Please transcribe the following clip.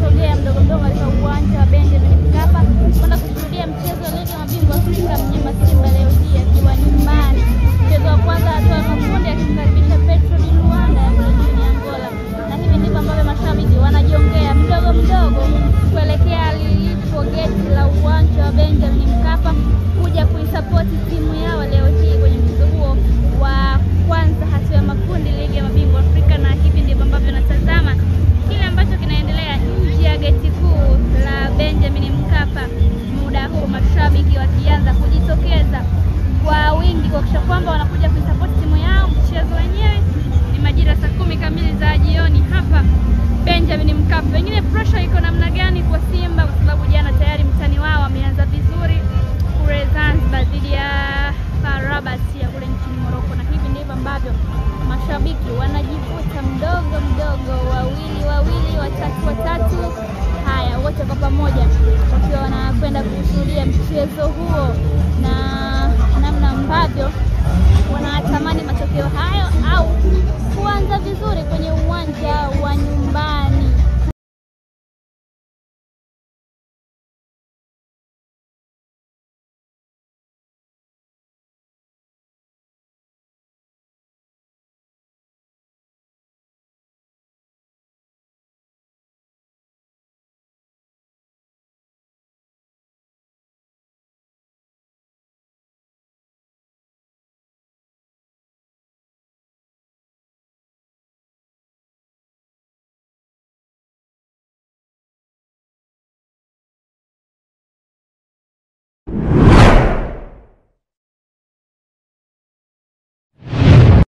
wanasogea mdogo mdogo katika uwanja wa Benjamin Mkapa kwenda kushuhudia mchezo wa Ligi ya Mabingwa Afrika. Mnyama Simba leo hii akiwa nyumbani. Mchezo wa kwanza hatua ya makundi akimkaribisha Petro di Luanda ya nchini Angola, na hivi ndivyo ambavyo mashabiki wanajiongea mdogo mdogo kuelekea lilipo geti la uwanja wa Benjamin Mkapa kuja kuisapoti timu yao leo hii kwenye mchezo huo wa kwanza hatua ya makundi Ligi ya Mabingwa Afrika. Na hivi ndivyo ambavyo natazama kile ambacho kinaendelea nje ya geti kuu la Benjamin Mkapa, muda huu mashabiki wakianza kujitokeza kwa wingi kuhakikisha kwamba wanakuja kuisupport timu yao. Mchezo wenyewe ni majira saa 10 kamili za jioni hapa Benjamin Mkapa. Wengine pressure iko namna gani kwa Simba, kwa sababu jana tayari mtani wao ameanza vizuri kule Zanzibar dhidi ya Farabat ya kule nchini Morocco, na hivi ndivyo ambavyo mashabiki wanajivuta mdogo mdogo, wawili watatu, haya wote kwa pamoja wakiwa wanakwenda kushuhudia mchezo huo